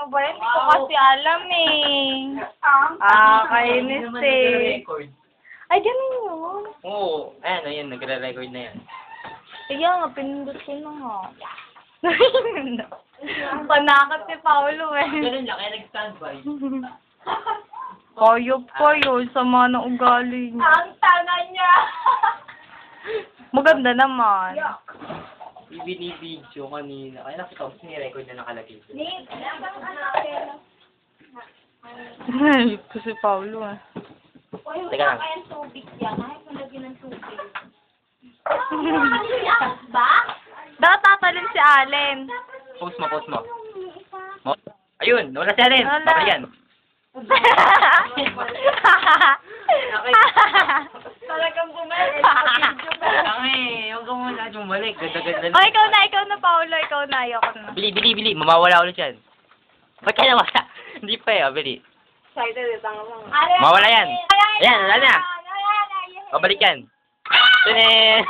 Ano ba yan? Hindi ko kasi alam eh. Kainis eh. Ay, ganun yun. Oo. Ayan, nagre-record na yan. Kaya nga, pinindot ko na nga. Panakat si Paolo eh. Ganun lang, kaya nag-standby. Hayop kayo, sama ng ugali niya. Ang tanga niya! Maganda naman. Ibinibidyo kanina. Kaya nakita ko, sinirecord na nakalagay. Nate, ang anak. Hayop ko si Paolo eh. Uy, Teka lang. kayang tubig yan. Ay, kung lagyan ng tubig. Ba? Dapat tatalin si Allen. Post mo. Ayun, wala si Allen. Wala. Babalikan. Talagang bumalik. Huwag ka muna at bumalik. Ganda-ganda. Oh, ikaw na, Paolo. Ikaw na, ayoko na. Bili. Mamawala ulit yan. Ba't kaya nawala? Hindi pa eh, bili. Excited, tanga mo. Mawala yan. Ayan, wala na. Babalik yan. Tunin!